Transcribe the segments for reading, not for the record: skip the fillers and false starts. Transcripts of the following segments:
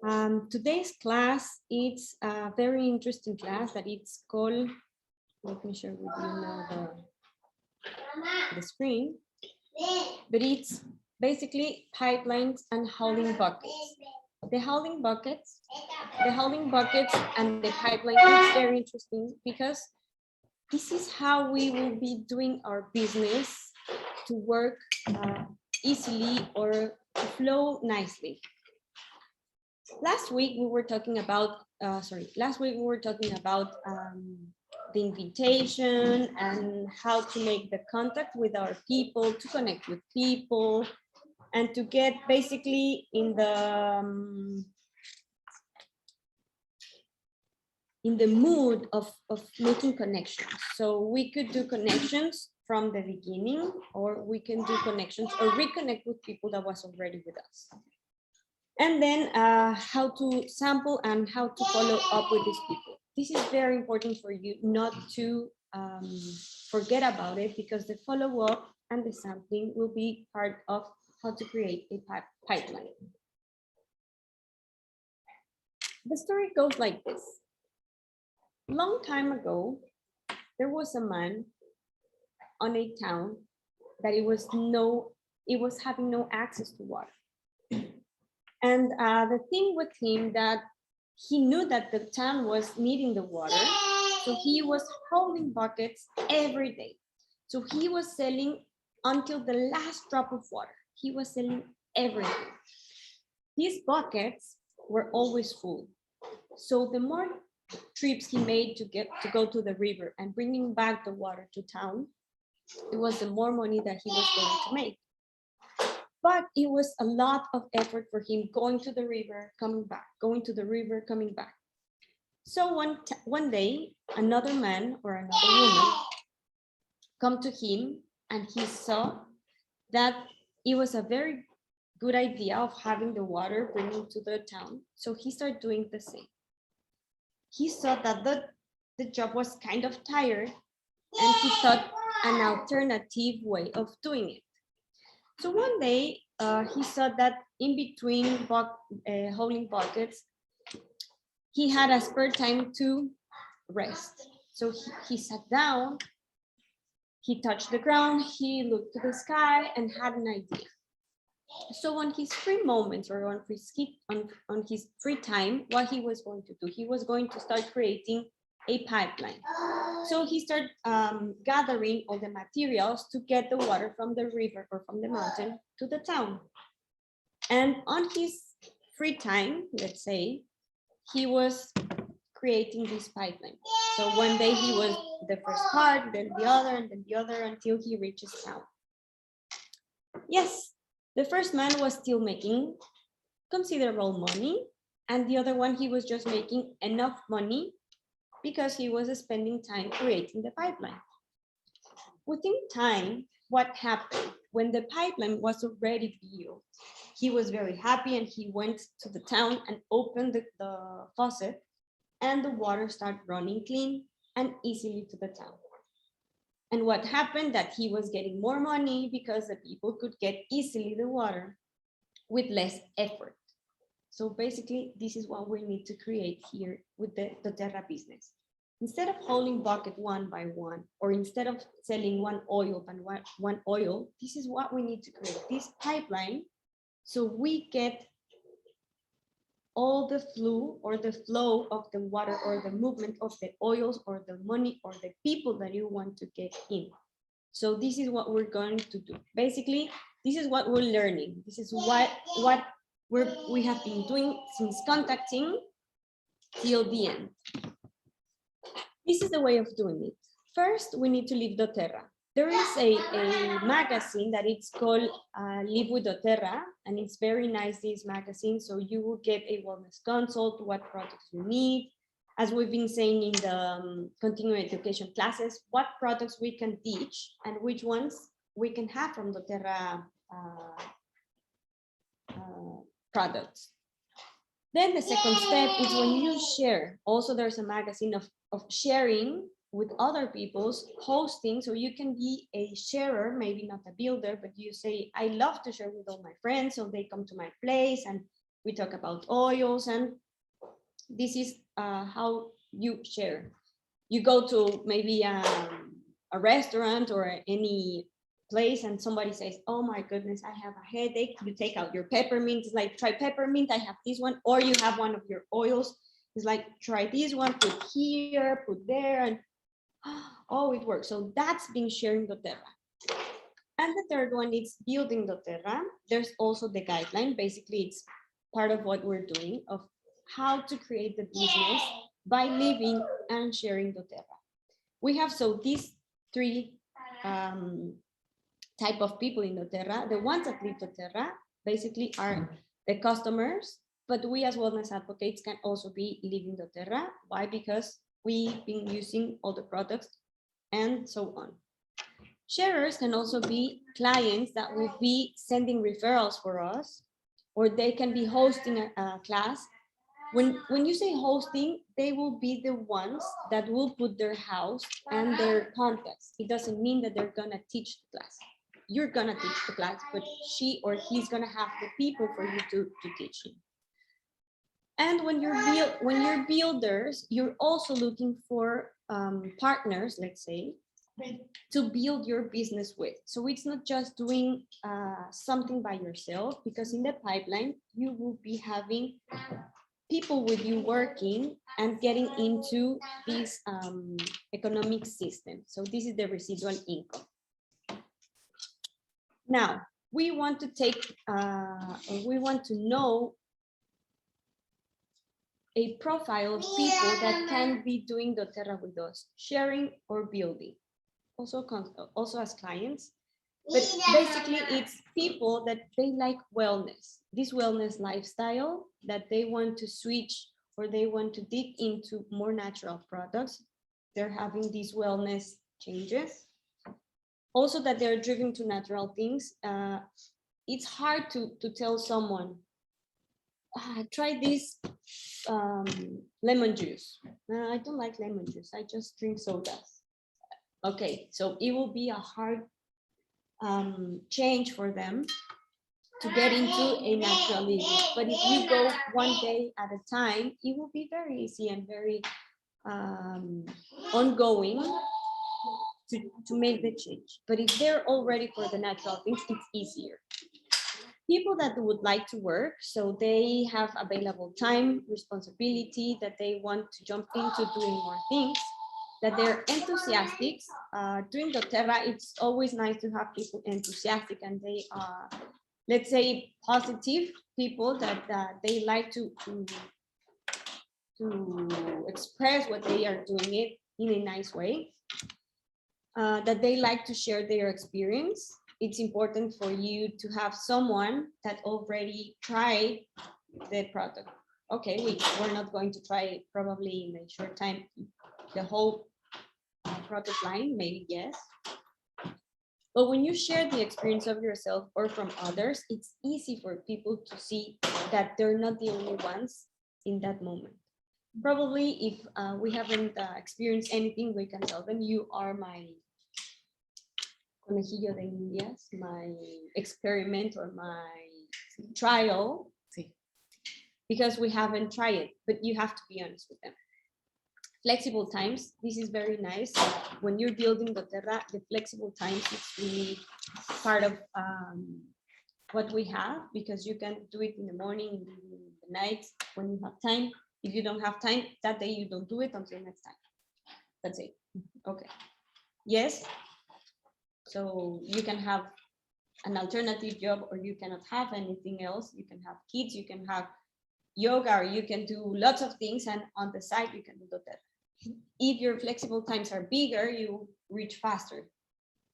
Today's class, it's a very interesting class that it's called, let me share with you now the screen, but it's basically pipelines and hauling buckets. The hauling buckets and the pipeline is very interesting because this is how we will be doing our business to work easily or to flow nicely. Last week we were talking about the invitation and how to make the contact with our people, to connect with people, and to get basically in the mood of making connections. So we could do connections from the beginning, or we can do connections or reconnect with people that was already with us. And then how to sample and how to follow up with these people. This is very important for you not to forget about it, because the follow-up and the sampling will be part of how to create a pipeline. The story goes like this. Long time ago, there was a man on a town that it was having no access to water. And the thing with him that he knew that the town was needing the water, so he was hauling buckets every day. So he was selling until the last drop of water. He was selling everything. These buckets were always full. So the more trips he made to go to the river and bringing back the water to town, it was the more money that he was going to make. But it was a lot of effort for him going to the river, coming back, going to the river, coming back. So one day, another man or another woman come to him, and he saw that it was a very good idea of having the water bringing to the town. So he started doing the same. He saw that the job was kind of tired, and he thought an alternative way of doing it. So one day he saw that in between hauling buckets, he had a spare time to rest. So he sat down, he touched the ground, he looked to the sky and had an idea. So on his free moments, or on his free time, what he was going to do, he was going to start creating a pipeline. So he started gathering all the materials to get the water from the river or from the mountain to the town. And on his free time, let's say, he was creating this pipeline. So one day he was the first part, then the other, and then the other, until he reaches town. Yes, the first man was still making considerable money, and the other one, he was just making enough money because he was spending time creating the pipeline. Within time, what happened? When the pipeline was already built, he was very happy, and he went to the town and opened the faucet, and the water started running clean and easily to the town. And what happened? That he was getting more money because the people could get easily the water with less effort. So basically, this is what we need to create here with the doTERRA business. Instead of hauling bucket one by one, or instead of selling one oil and one oil, this is what we need to create, this pipeline, so we get all the flow of the water, or the movement of the oils, or the money, or the people that you want to get in. So this is what we're going to do. Basically, this is what we're learning. This is what we have been doing since contacting till the end. This is the way of doing it. First, we need to leave doTERRA. There is a magazine that it's called Live with doTERRA, and it's very nice, this magazine. So you will get a wellness consult, what products you need. As we've been saying in the continuing education classes, what products we can teach and which ones we can have from doTERRA products. Then the second step is when you share. Also, there's a magazine of sharing with other people's hosting, so you can be a sharer, maybe not a builder, but you say, I love to share with all my friends, so they come to my place and We talk about oils, and this is how you share. You go to maybe a restaurant or any place and somebody says, oh my goodness, I have a headache. You take out your peppermint. It's like, try peppermint. I have this one. Or you have one of your oils. It's like, try this one, put here, put there. And oh, it works. So that's been sharing doTERRA. And the third one is building doTERRA. There's also the guideline. Basically, it's part of what we're doing of how to create the business by living and sharing doTERRA. We have so these three type of people in doTERRA. The ones that live doTERRA basically are the customers, but we as wellness advocates can also be living doTERRA. Why? Because we've been using all the products and so on. Sharers can also be clients that will be sending referrals for us, or they can be hosting a class. When you say hosting, they will be the ones that will put their house and their contacts. It doesn't mean that they're gonna teach the class. You're gonna teach the class, but she or he's gonna have the people for you to teach him. And when you're builders, you're also looking for partners, let's say, to build your business with. So it's not just doing something by yourself, because in the pipeline, you will be having people with you working and getting into this economic system. So this is the residual income. Now, we want to take, we want to know a profile of people that can be doing doTERRA with us, sharing or building, also as clients. But basically, it's people that they like wellness, this wellness lifestyle, that they want to switch or they want to dig into more natural products. They're having these wellness changes. Also that they're driven to natural things. It's hard to tell someone, try this lemon juice. I don't like lemon juice. I just drink sodas. Okay, so it will be a hard change for them to get into a natural living. But if you go one day at a time, it will be very easy and very ongoing to make the change. But if they're all ready for the natural things, it's easier. People that would like to work, so they have available time, responsibility, that they want to jump into doing more things, that they're enthusiastic. Doing doTERRA, it's always nice to have people enthusiastic and they are, let's say, positive people that they like to express what they are doing it in a nice way, that they like to share their experience. It's important for you to have someone that already tried the product. Okay, we're not going to try probably in a short time the whole product line, maybe yes. But when you share the experience of yourself or from others, it's easy for people to see that they're not the only ones in that moment. Probably if we haven't experienced anything, we can tell them, you are my conejillo de indias, my experiment or my trial, because we haven't tried it, but you have to be honest with them. Flexible times, this is very nice. When you're building doTERRA, the flexible times is really part of what we have, because you can do it in the morning, in the night, when you have time. If you don't have time, that day you don't do it until next time. That's it. Okay. Yes. So you can have an alternative job, or you cannot have anything else. You can have kids, you can have yoga, or you can do lots of things, and on the side you can do doTERRA. If your flexible times are bigger, you reach faster,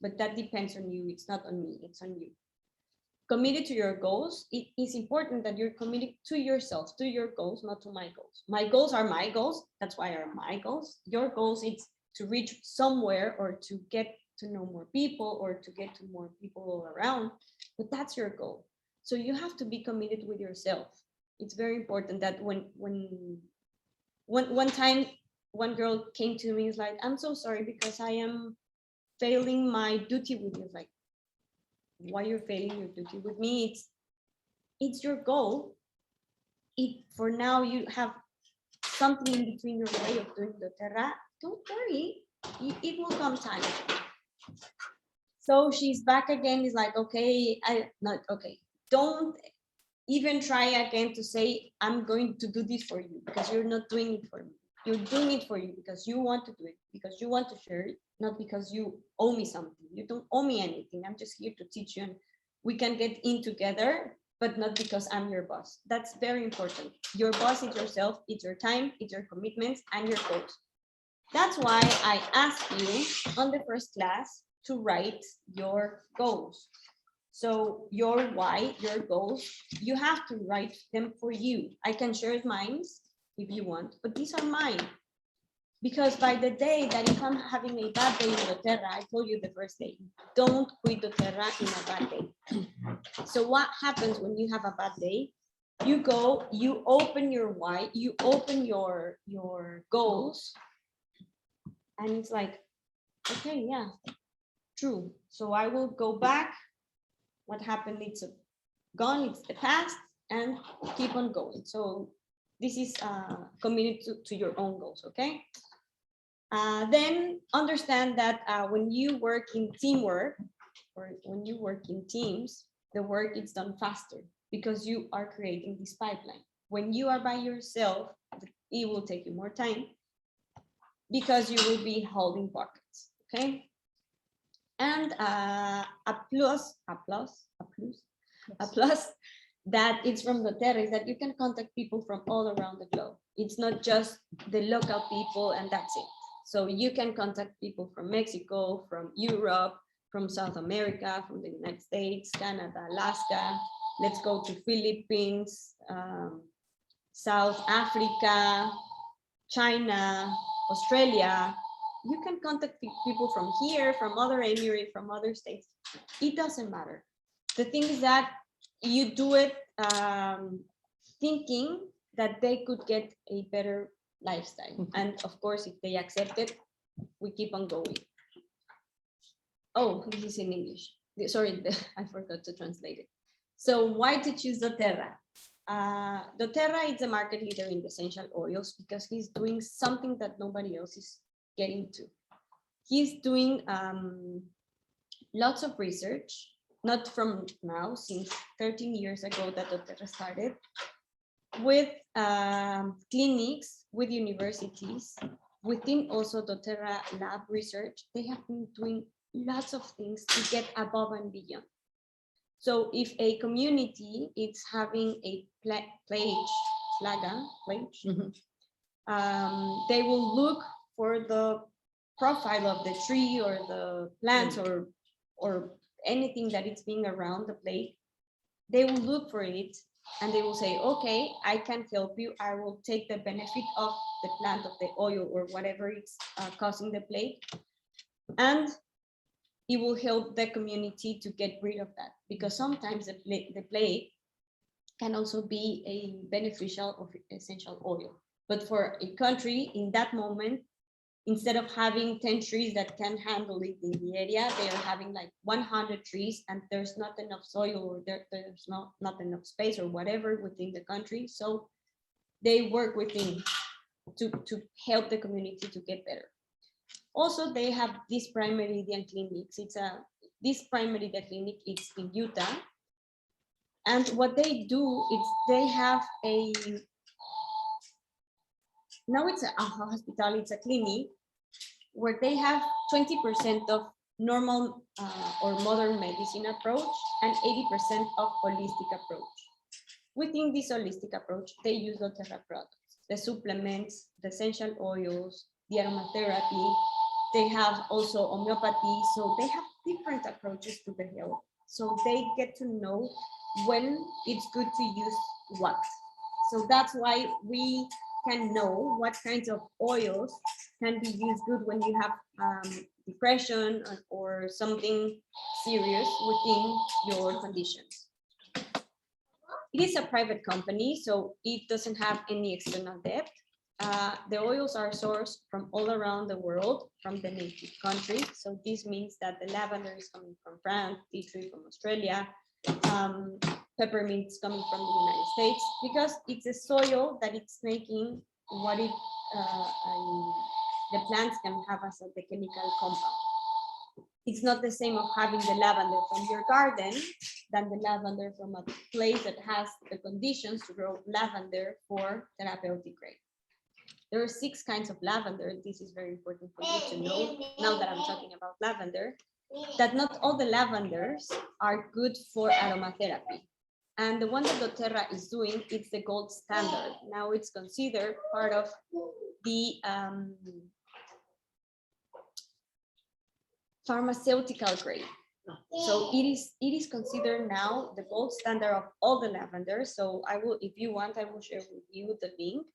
but that depends on you. It's not on me, it's on you. Committed to your goals. It is important that you're committed to yourself, to your goals, not to my goals. My goals are my goals. That's why are my goals. Your goals, it's to reach somewhere or to get to know more people or to get to more people all around, but that's your goal. So you have to be committed with yourself. It's very important that when one time one girl came to me, is like, I'm so sorry because I am failing my duty with you. Like, why you're failing your duty with me? It's your goal. for now you have something in between your way of doing doTERRA, don't worry, it will come time. So she's back again, is like, okay, don't even try again to say, I'm going to do this for you, because you're not doing it for me. You're doing it for you because you want to do it, because you want to share it, not because you owe me something. You don't owe me anything. I'm just here to teach you, and we can get in together, but not because I'm your boss. That's very important. Your boss is yourself, it's your time, it's your commitments, and your goals. That's why I asked you on the first class to write your goals. So your why, your goals, you have to write them for you. I can share mine if you want, but these are mine. Because by the day that if I'm having a bad day in doTERRA, I told you the first day, don't quit doTERRA in a bad day. So what happens when you have a bad day? You go, you open your why, you open your goals, and it's like, okay, yeah, true. So I will go back. What happened, it's gone, it's the past, and keep on going. So this is committed to your own goals, okay? Then understand that when you work in teamwork, or when you work in teams, the work is done faster because you are creating this pipeline. When you are by yourself, it will take you more time because you will be holding pockets, okay? And a plus that it's from doTERRA is that you can contact people from all around the globe. It's not just the local people and that's it. So you can contact people from Mexico, from Europe, from South America, from the United States, Canada, Alaska. Let's go to Philippines, South Africa, China, Australia. You can contact people from here, from other emirates, from other states. It doesn't matter. The thing is that you do it thinking that they could get a better lifestyle. And of course, if they accept it, we keep on going. Oh, this is in English. Sorry, I forgot to translate it. So why to choose doTERRA? doTERRA is a market leader in essential oils because he's doing something that nobody else is getting to. He's doing lots of research, not from now, since 13 years ago that doTERRA started, with clinics, with universities, within also doTERRA lab research. They have been doing lots of things to get above and beyond. So if a community is having a plague, they will look for the profile of the tree or the plants or anything that is being around the plague. They will look for it and they will say, okay, I can help you. I will take the benefit of the plant, of the oil or whatever is causing the plague. And it will help the community to get rid of that, because sometimes the plague can also be a beneficial of essential oil. But for a country in that moment, instead of having 10 trees that can handle it in the area, they are having like 100 trees and there's not enough soil or there's not enough space or whatever within the country. So they work within to help the community to get better. Also, they have this primary clinics. This primary clinic is in Utah. And what they do is they have now it's a hospital, it's a clinic, where they have 20% of normal or modern medicine approach and 80% of holistic approach. Within this holistic approach, they use doTERRA products, the supplements, the essential oils, the aromatherapy. They have also homeopathy, so they have different approaches to the health. So they get to know when it's good to use what. So that's why we can know what kinds of oils can be used good when you have depression or something serious within your conditions. It is a private company, so it doesn't have any external debt. The oils are sourced from all around the world, from the native countries. So this means that the lavender is coming from France, tea tree from Australia, peppermints coming from the United States, because it's a soil that it's making what it the plants can have as the chemical compound. It's not the same of having the lavender from your garden than the lavender from a place that has the conditions to grow lavender for therapeutic grade. There are 6 kinds of lavender. This is very important for you to know, now that I'm talking about lavender, that not all the lavenders are good for aromatherapy. And the one that doTERRA is doing, it's the gold standard. Now it's considered part of the pharmaceutical grade. So it is considered now the gold standard of all the lavender. So I will, if you want, I will share with you the link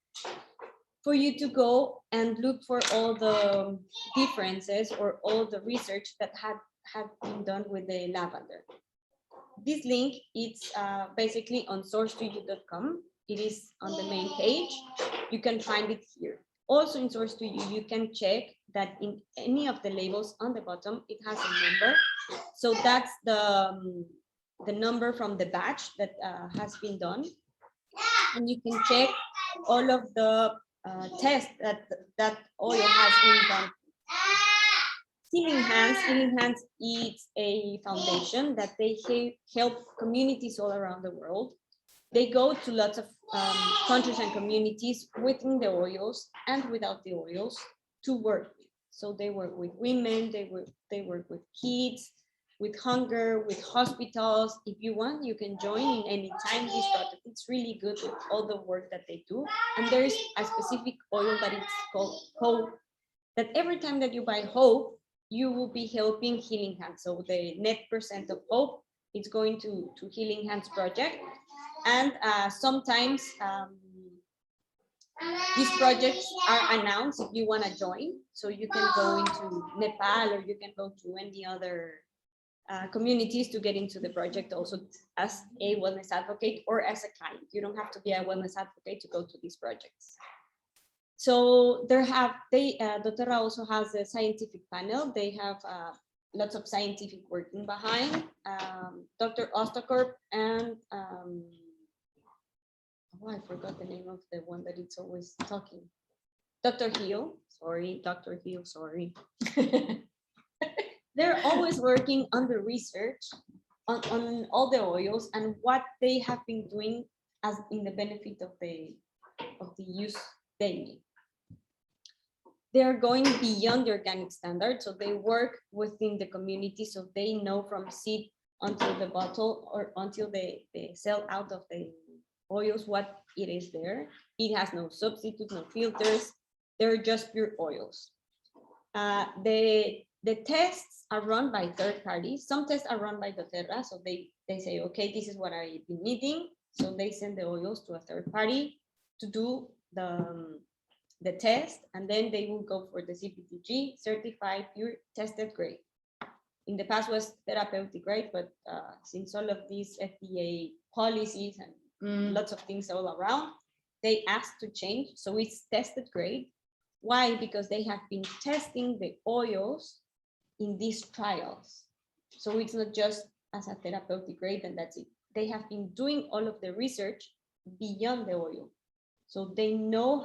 for you to go and look for all the differences or all the research that had been done with the lavender. This link is basically on source2u.com. It is on the main page. You can find it here. Also in Source2U, you can check that in any of the labels on the bottom, it has a number. So that's the number from the batch that has been done. And you can check all of the tests that oil has been done. Healing Hands is a foundation that they help communities all around the world. They go to lots of countries and communities within the oils and without the oils to work with. So they work with women, they work with kids, with hunger, with hospitals. If you want, you can join in any time this project. It's really good with all the work that they do. And there is a specific oil that it's called Hope, that every time that you buy Hope, you will be helping Healing Hands. So the net % of Hope is going to Healing Hands project. And sometimes these projects are announced if you want to join. So you can go into Nepal, or you can go to any other communities to get into the project also as a wellness advocate or as a client. You don't have to be a wellness advocate to go to these projects. So doTERRA also has a scientific panel. They have lots of scientific working behind. Dr. Ostakorp and I forgot the name of the one that it's always talking. Dr. Hill, sorry, Dr. Hill, sorry. They're always working on the research on all the oils and what they have been doing as in the benefit of the use daily. They are going beyond the organic standard, so they work within the community, so they know from seed until the bottle or until they sell out of the oils what it is there. It has no substitute, no filters. They're just pure oils. The tests are run by third parties. Some tests are run by doTERRA, so they say, okay, this is what I've been needing. So they send the oils to a third party to do the test, and then they will go for the CPTG, certified pure tested grade. In the past was therapeutic grade, but since all of these FDA policies and lots of things all around, they asked to change. So it's tested grade. Why? Because they have been testing the oils in these trials. So it's not just as a therapeutic grade and that's it. They have been doing all of the research beyond the oil. So they know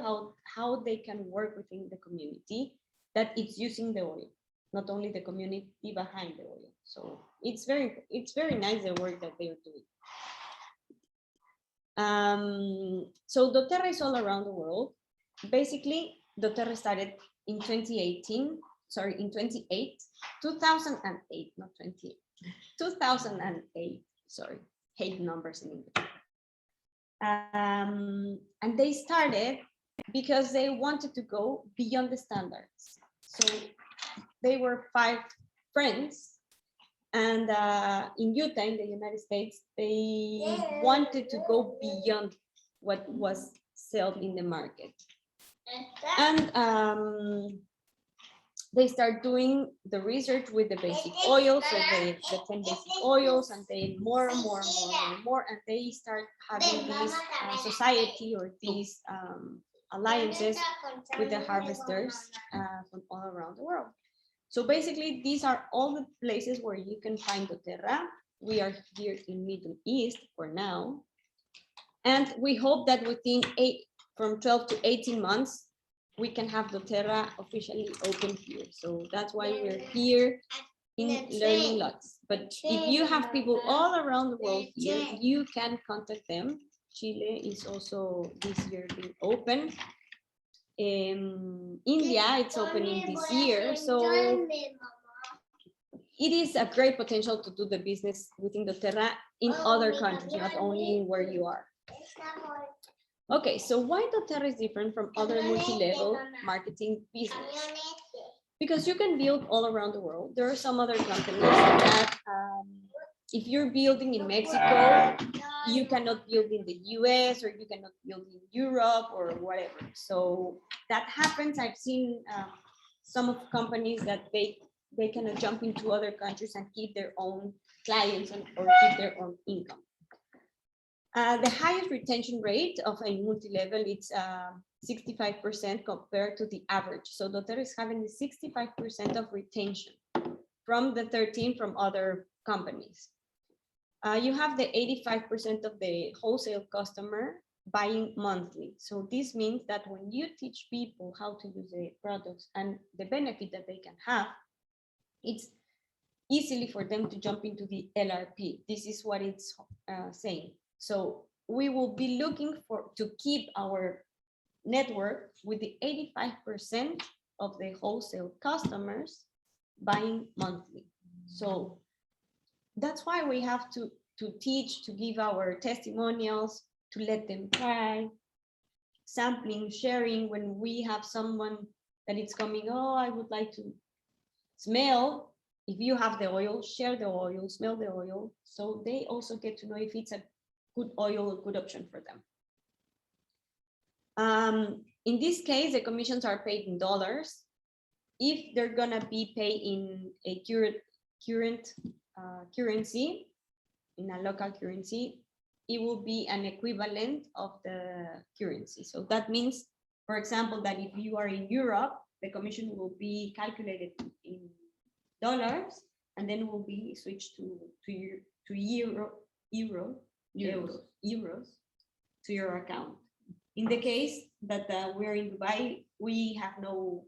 how they can work within the community that it's using the oil, not only the community behind the oil. So it's very nice the work that they're doing. So doTERRA is all around the world. Basically, doTERRA started in 2008, not 28, 2008, sorry, hate numbers in English. And they started because they wanted to go beyond the standards. So they were 5 friends, and in Utah, in the United States, they wanted to go beyond what was sold in the market. And they start doing the research with the basic oils, so the 10 basic oils, and then more, and they start having this society or these alliances with the harvesters from all around the world. So basically, these are all the places where you can find doTERRA. we are here in Middle East for now. And we hope that within from 12 to 18 months, we can have doTERRA officially open here. So that's why we're here in Learning Lots. But if you have people all around the world here, you can contact them. Chile is also this year being open. India, it's opening this year. So it is a great potential to do the business within doTERRA in other countries, not only where you are. Okay, so why doTERRA is different from other multi-level marketing business? Because you can build all around the world. There are some other companies that if you're building in Mexico, you cannot build in the US or you cannot build in Europe or whatever. So that happens. I've seen some of companies that they cannot jump into other countries and keep their own clients or keep their own income. The highest retention rate of a multi-level is 65% compared to the average. So doTERRA is having the 65% of retention from the 13 from other companies. You have the 85% of the wholesale customer buying monthly. So this means that when you teach people how to use the products and the benefit that they can have, it's easily for them to jump into the LRP. This is what it's saying. So we will be looking to keep our network with the 85% of the wholesale customers buying monthly. So that's why we have to teach, to give our testimonials, to let them try, sampling, sharing. When we have someone that is coming, oh, I would like to smell. If you have the oil, share the oil, smell the oil. So they also get to know if it's a good oil, a good option for them. In this case, the commissions are paid in dollars. If they're gonna be paid in a current currency, in a local currency, it will be an equivalent of the currency. So that means, for example, that if you are in Europe, the commission will be calculated in dollars, and then will be switched to euros to your account. In the case that we're in Dubai, we have no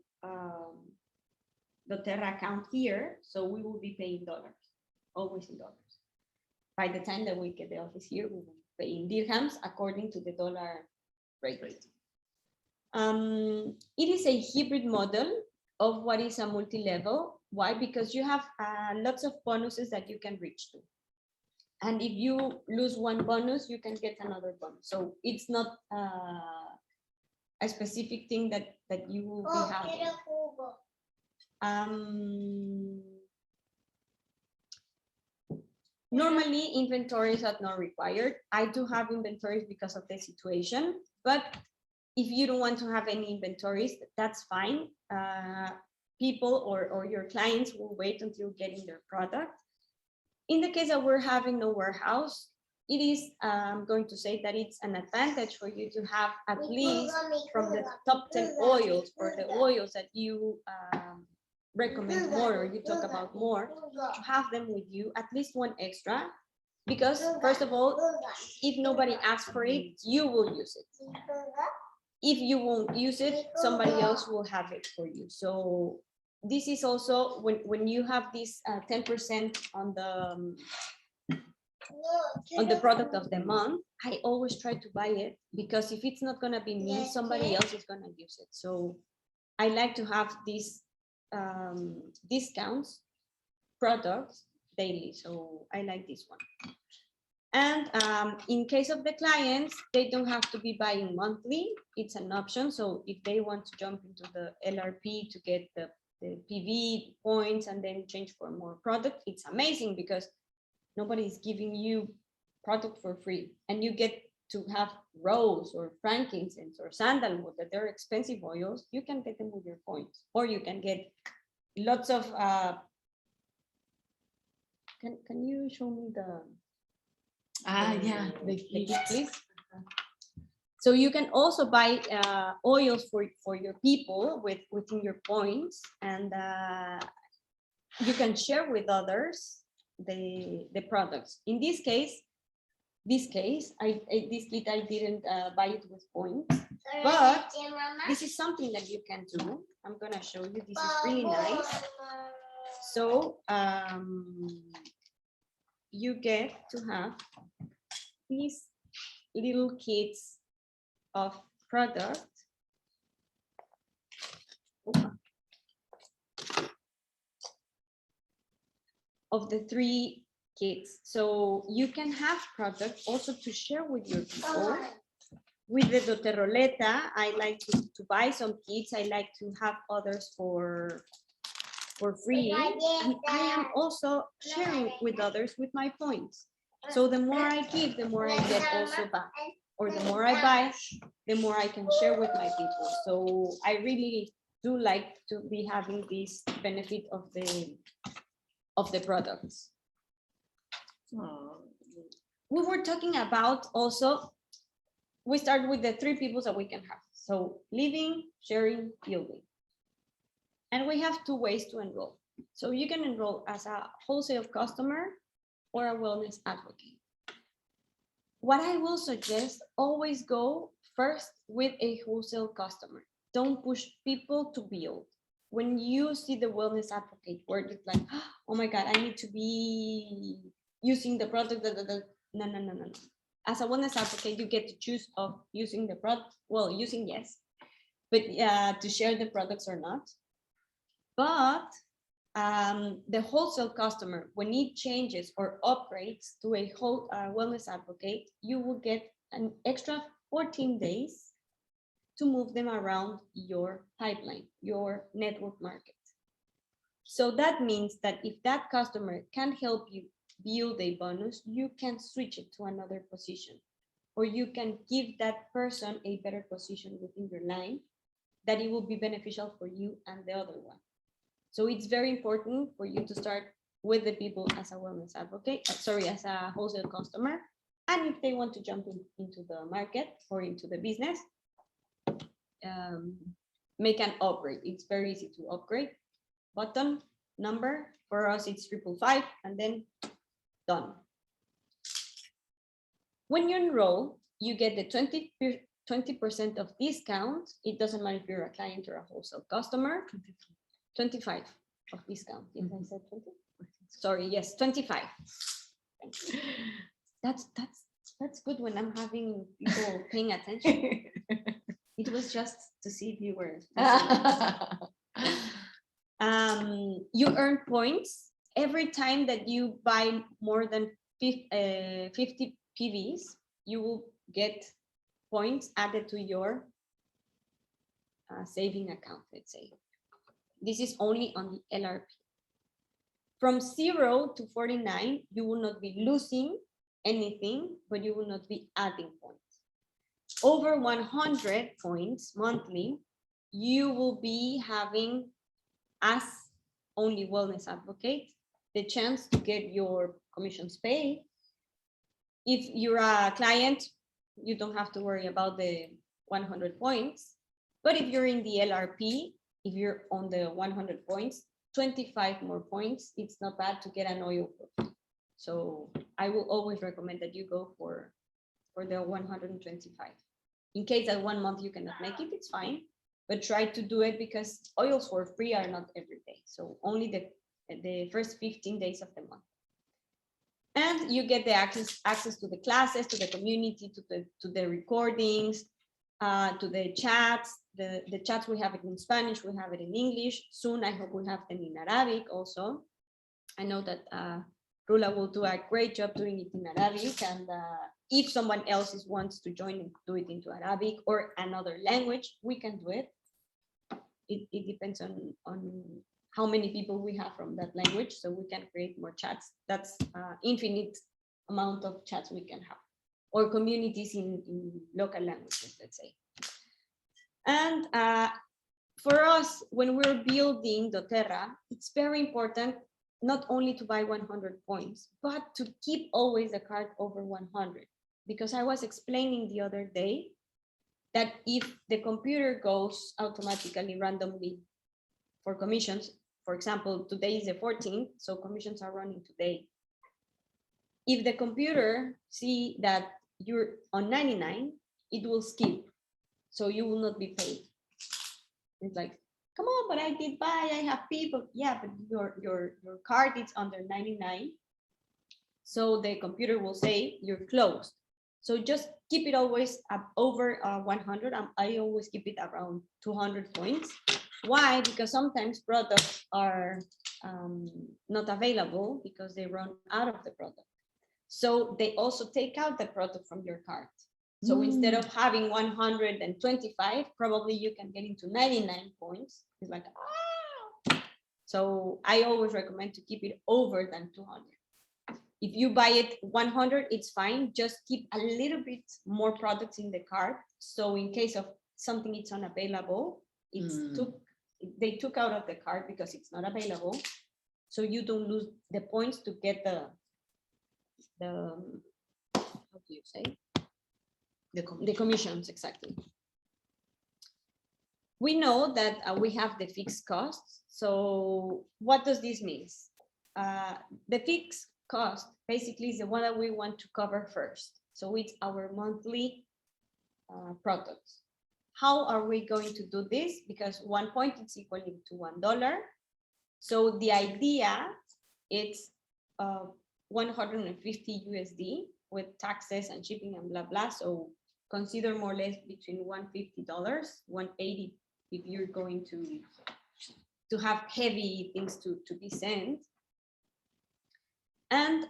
doTERRA account here, so we will be paying dollars, always in dollars. By the time that we get the office here, we will pay in dirhams according to the dollar rate. It is a hybrid model of what is a multi-level. Why? Because you have lots of bonuses that you can reach to. And if you lose one bonus, you can get another bonus. So it's not a specific thing that you will be having. Normally, inventories are not required. I do have inventories because of the situation, but if you don't want to have any inventories, that's fine. People or your clients will wait until getting their product. In the case that we're having no warehouse, it is going to say that it's an advantage for you to have at least from the top 10 oils, or the oils that you recommend more or you talk about more, to have them with you, at least one extra, because first of all, if nobody asks for it, you will use it. If you won't use it, somebody else will have it for you. So this is also when you have this 10% on the product of the month, I always try to buy it, because if it's not going to be me, somebody else is going to use it. So I like to have these discounts products daily. So I like this one. And in case of the clients, they don't have to be buying monthly. It's an option. So if they want to jump into the LRP to get the PV points and then change for more product, it's amazing, because nobody is giving you product for free, and you get to have rose or frankincense or sandalwood, that they're expensive oils. You can get them with your points, or you can get lots of can you show me the the kit, please? So you can also buy oils for your people within your points, and you can share with others. the products. In this case, this kit I didn't buy it with points, but this is something that you can do. I'm gonna show you. This is really nice. So you get to have these little kits of product. Of the 3 kits. So you can have product also to share with your people. With the doTERROLETA, I like to buy some kits. I like to have others for free. And I am also sharing with others with my points. So the more I give, the more I get also back. Or the more I buy, the more I can share with my people. So I really do like to be having this benefit of the products. We were talking about also, we start with the 3 people that we can have. So living, sharing, building. And we have 2 ways to enroll. So you can enroll as a wholesale customer or a wellness advocate. What I will suggest, always go first with a wholesale customer. Don't push people to build. When you see the wellness advocate word, it's like, oh my God, I need to be using the product. No. As a wellness advocate, you get to choose of using the product. Well, using, yes, but to share the products or not. But the wholesale customer, when it changes or upgrades to a whole wellness advocate, you will get an extra 14 days to move them around your pipeline, your network market. So that means that if that customer can help you build a bonus, you can switch it to another position, or you can give that person a better position within your line that it will be beneficial for you and the other one. So it's very important for you to start with the people as a wellness advocate, as a wholesale customer. And if they want to jump into the market or into the business, make an upgrade. It's very easy to upgrade. Button number for us, it's 555, and then done. When you enroll, you get the 20% of discount. It doesn't matter if you're a client or a wholesale customer. 25 of discount. Yes, I said 20. Sorry, yes, 25. That's good when I'm having people paying attention. It was just to see if you were. You earn points every time that you buy more than 50 PVs. You will get points added to your saving account, let's say. This is only on the LRP. From 0 to 49, you will not be losing anything, but you will not be adding points. Over 100 points monthly, you will be having, as only wellness advocate, the chance to get your commissions paid. If you're a client, you don't have to worry about the 100 points. But if you're in the LRP, if you're on the 100 points, 25 more points, it's not bad to get an oil for free. So I will always recommend that you go for the 125. In case that 1 month you cannot make it, it's fine, but try to do it, because oils for free are not every day. So only the first 15 days of the month. And you get the access to the classes, to the community, to the recordings, to the chats. The chats, we have it in Spanish, we have it in English. Soon, I hope we have them in Arabic also. I know that Rula will do a great job doing it in Arabic. And if someone else wants to join and do it into Arabic or another language, we can do it. It depends on how many people we have from that language, so we can create more chats. That's infinite amount of chats we can have, or communities in local languages, let's say. And for us, when we're building doTERRA, it's very important not only to buy 100 points, but to keep always the card over 100. Because I was explaining the other day that if the computer goes automatically randomly for commissions, for example, today is the 14th, so commissions are running today. If the computer see that you're on 99, it will skip. So you will not be paid. It's like, come on, but I did buy, I have people. Yeah, but your card is under 99. So the computer will say you're closed. So just keep it always up over 100. I always keep it around 200 points. Why? Because sometimes products are not available because they run out of the product. So they also take out the product from your cart. So instead of having 125, probably you can get into 99 points. It's like, ah. So I always recommend to keep it over than 200. If you buy it 100, it's fine. Just keep a little bit more products in the cart. So in case of something it's unavailable, they took out of the cart because it's not available. So you don't lose the points to get the how do you say? The commissions, exactly. We know that we have the fixed costs. So what does this mean? The fixed cost basically is the one that we want to cover first. So it's our monthly products. How are we going to do this? Because 1 point is equaling to $1. So the idea it's 150 USD with taxes and shipping and blah blah. So consider more or less between $150, 180 if you're going to have heavy things to be sent. And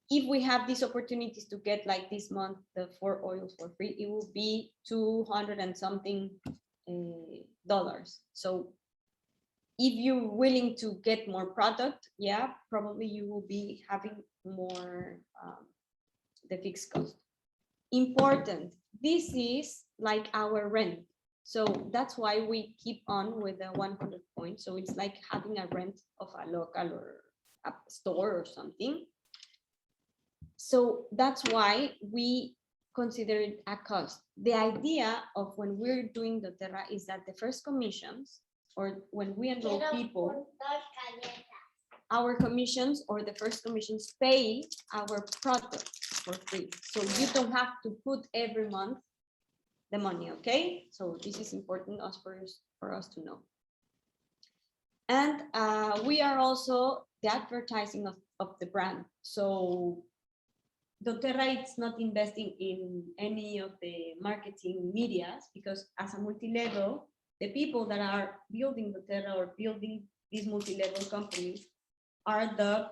if we have these opportunities to get like this month the 4 oils for free, it will be 200 and something dollars. So if you're willing to get more product, yeah, probably you will be having more the fixed cost. Important, this is like our rent. So that's why we keep on with the 100 points. So it's like having a rent of a local or a store or something. So that's why we consider it a cost. The idea of when we're doing doTERRA is that the first commissions, or when we enroll people, our commissions or the first commissions pay our product for free. So you don't have to put every month the money, okay? So this is important for us to know. And we are also the advertising of the brand. So doTERRA is not investing in any of the marketing medias because as a multi-level, the people that are building doTERRA or building these multi-level companies are the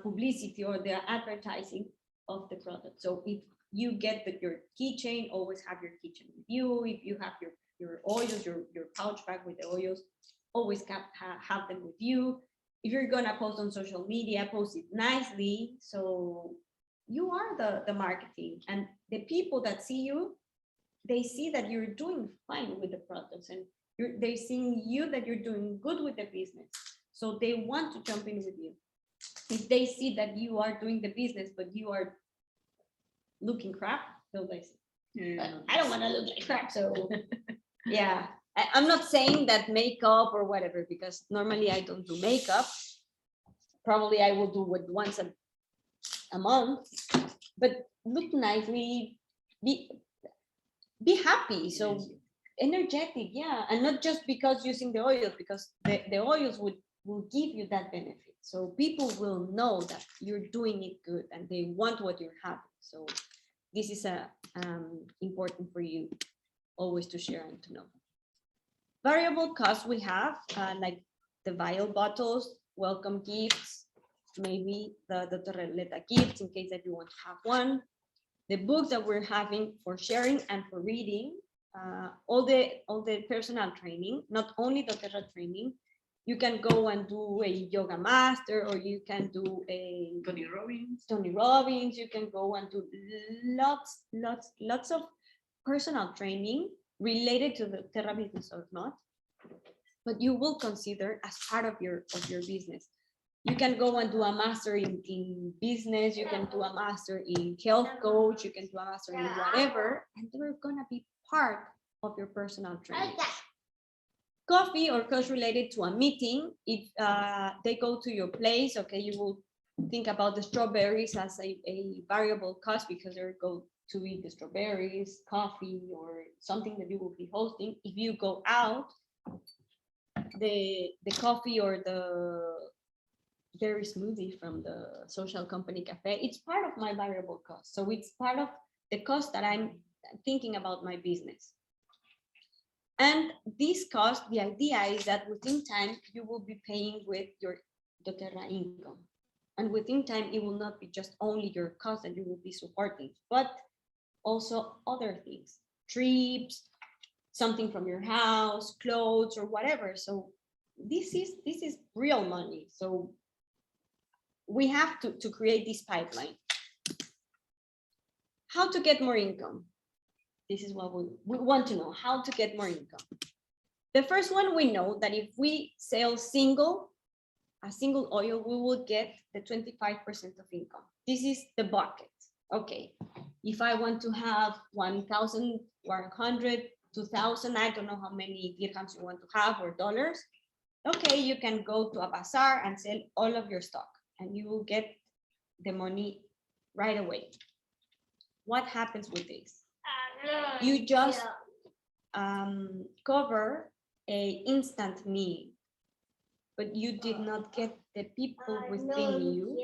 publicity or the advertising of the product. So if you get your keychain, always have your keychain with you. If you have your oils, your pouch bag with the oils, always have them with you. If you're gonna post on social media, post it nicely. So you are the marketing, and the people that see you, they see that you're doing fine with the products, and they're seeing you that you're doing good with the business. So they want to jump in with you. If they see that you are doing the business, but you are looking crap, they'll like, I don't want to look like crap. So yeah, I'm not saying that makeup or whatever, because normally I don't do makeup. Probably I will do it once a month, but look nicely, be happy. So energetic, yeah, and not just because using the oils, because the oils will give you that benefit. So people will know that you're doing it good and they want what you're having. So this is important for you always to share and to know. Variable costs we have, like the vial bottles, welcome gifts, maybe the Torreleta gifts in case that you want to have one, the books that we're having for sharing and for reading, all the personal training, not only the doTERRA training. You can go and do a yoga master, or you can do a Tony Robbins. You can go and do lots of personal training related to the doTERRA business or not, but you will consider as part of your business. You can go and do a master in business. You can do a master in health coach. You can do a master in whatever, and they're gonna be part of your personal training. Coffee or cost related to a meeting. If they go to your place, okay, you will think about the strawberries as a variable cost because they're going to eat the strawberries, coffee, or something that you will be hosting. If you go out, the coffee or the berry smoothie from the social company cafe, it's part of my variable cost. So it's part of the cost that I'm thinking about my business. And this cost, the idea is that within time, you will be paying with your doTERRA income. And within time, it will not be just only your cost that you will be supporting, but also other things, trips, something from your house, clothes, or whatever. So this is real money. So we have to create this pipeline. How to get more income? This is what we want to know, how to get more income. The first one, we know that if we sell a single oil, we will get the 25% of income. This is the bucket. Okay, if I want to have 1,000, 100, 2,000, I don't know how many dirhams you want to have or dollars. Okay, you can go to a bazaar and sell all of your stock and you will get the money right away. What happens with this? You just cover a instant need, but you did not get the people within you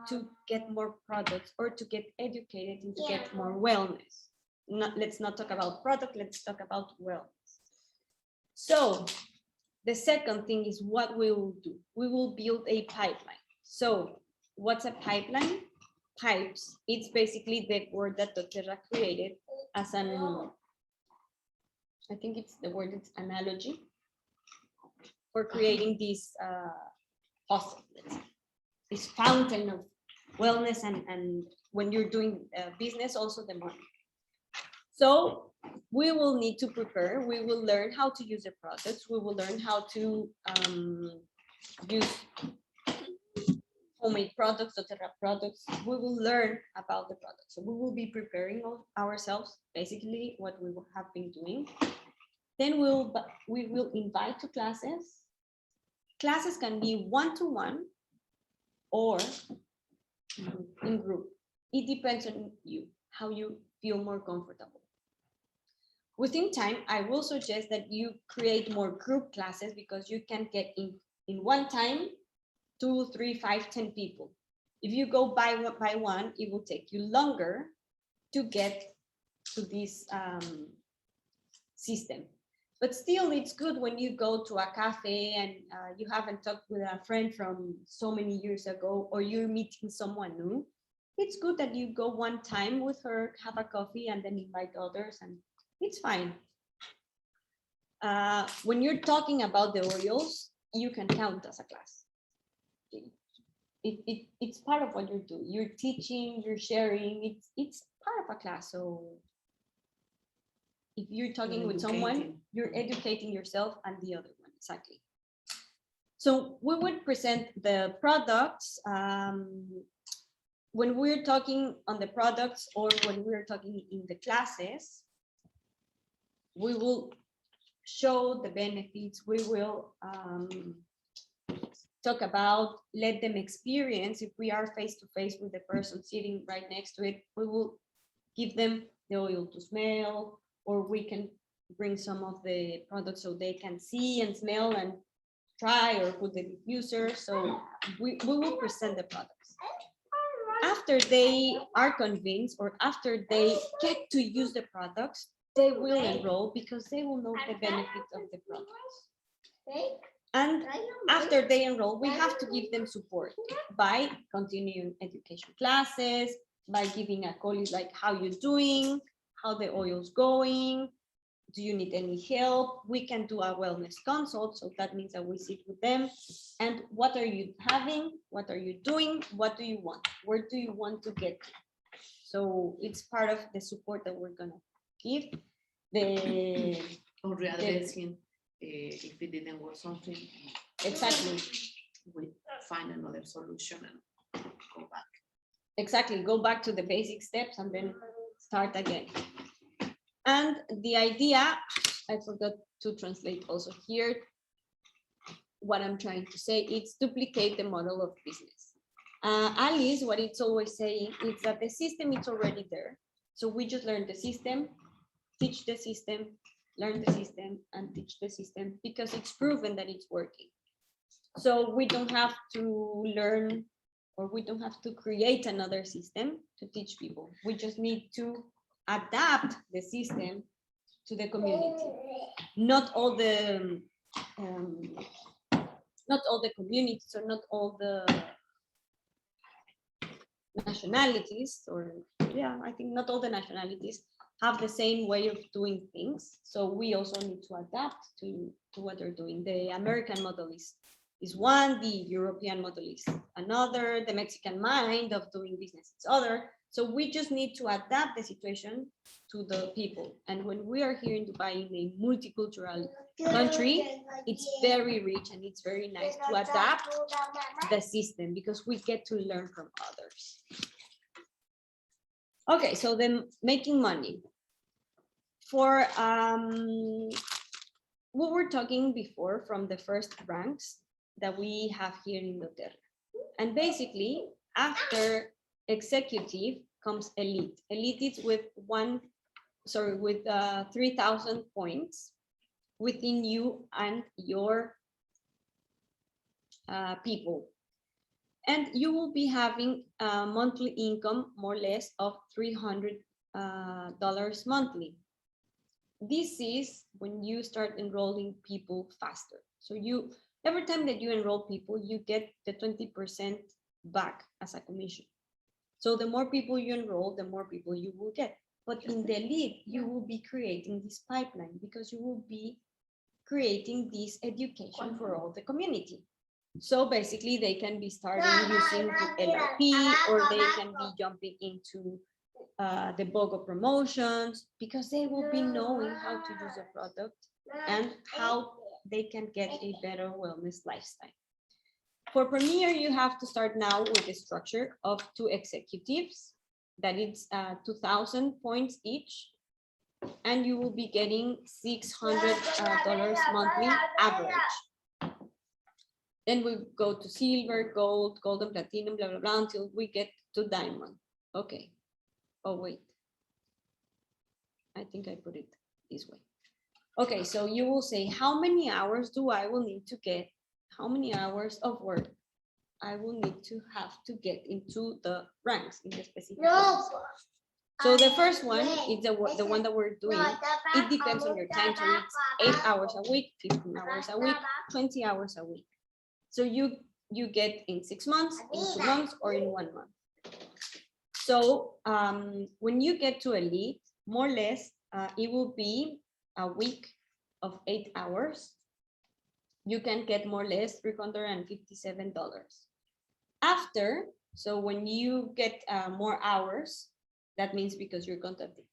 to get more products or to get educated and to get more wellness. Let's not talk about product, let's talk about wellness. So the second thing is what we will do. We will build a pipeline. So what's a pipeline? Pipes, it's basically the word that doTERRA created as an, I think it's the word, it's analogy for creating this faucet, this fountain of wellness and when you're doing business, also the money. So we will need to prepare, we will learn how to use the products, we will learn how to use homemade products, doTERRA products. We will learn about the products. So we will be preparing ourselves, basically what we have been doing. Then we will invite to classes. Classes can be one-to-one or in group. It depends on you, how you feel more comfortable. Within time, I will suggest that you create more group classes because you can get in one time 2, 3, 5, 10 people. If you go by one, it will take you longer to get to this system. But still, it's good when you go to a cafe and you haven't talked with a friend from so many years ago, or you're meeting someone new. It's good that you go one time with her, have a coffee, and then invite others, and it's fine. When you're talking about the oils, you can count as a class. It's part of what you're doing. You're teaching, you're sharing. It's part of a class. So if you're talking with someone, you're educating yourself and the other one, exactly. So we would present the products. When we're talking on the products or when we're talking in the classes, we will show the benefits. We will talk about, let them experience. If we are face to face with the person sitting right next to it, we will give them the oil to smell, or we can bring some of the products so they can see and smell and try, or put the diffuser. So we will present the products. After they are convinced or after they get to use the products, they will enroll because they will know the benefits of the products. And after they enroll, we have to give them support by continuing education classes, by giving a call, like how you doing, how the oil's going, do you need any help? We can do a wellness consult. So that means that we sit with them and what are you having? What are you doing? What do you want? Where do you want to get to? So it's part of the support that we're gonna give. Or readdressing if it didn't work something. Exactly. We find another solution and go back. Exactly, go back to the basic steps and then start again. And the idea, I forgot to translate also here. What I'm trying to say, it's duplicate the model of business. Alice, what it's always saying is that the system is already there. So we just learn the system, teach the system, learn the system, and teach the system because it's proven that it's working. So we don't have to learn, or we don't have to create another system to teach people. We just need to adapt the system to the community. Not all the communities, or not all the nationalities, or yeah, I think not all the nationalities have the same way of doing things. So we also need to adapt to what they're doing. The American model is one, the European model is another, the Mexican mind of doing business is other. So we just need to adapt the situation to the people. And when we are here in Dubai, in a multicultural country, it's very rich and it's very nice to adapt the system because we get to learn from others. Okay, so then making money. For we were talking before from the first ranks that we have here in Doterra. And basically, after executive comes elite. Elite is with 3,000 points within you and your people. And you will be having a monthly income more or less of $300 monthly. This is when you start enrolling people faster. So every time that you enroll people, you get the 20% back as a commission. So the more people you enroll, the more people you will get. But in the elite, you will be creating this pipeline because you will be creating this education for all the community. So basically they can be starting using the LRP, or they can be jumping into the BOGO promotions because they will be knowing how to use the product and how they can get a better wellness lifestyle. For Premier, you have to start now with a structure of 2 executives that is 2,000 points each, and you will be getting $600 monthly average. Then we go to silver, gold, gold and platinum, blah, blah, blah, until we get to diamond. Okay. Oh, wait. I think I put it this way. Okay, so you will say, how many hours do I will need to get? How many hours of work I will need to have to get into the ranks, in the specific ranks. So the first one is the one that we're doing. It depends on your time. So it's 8 hours a week, 15 hours a week, 20 hours a week. So you get in 6 months, in 2 months, or in 1 month. So when you get to elite, more or less, it will be a week of 8 hours. You can get more or less $357. After, so when you get more hours, that means because you're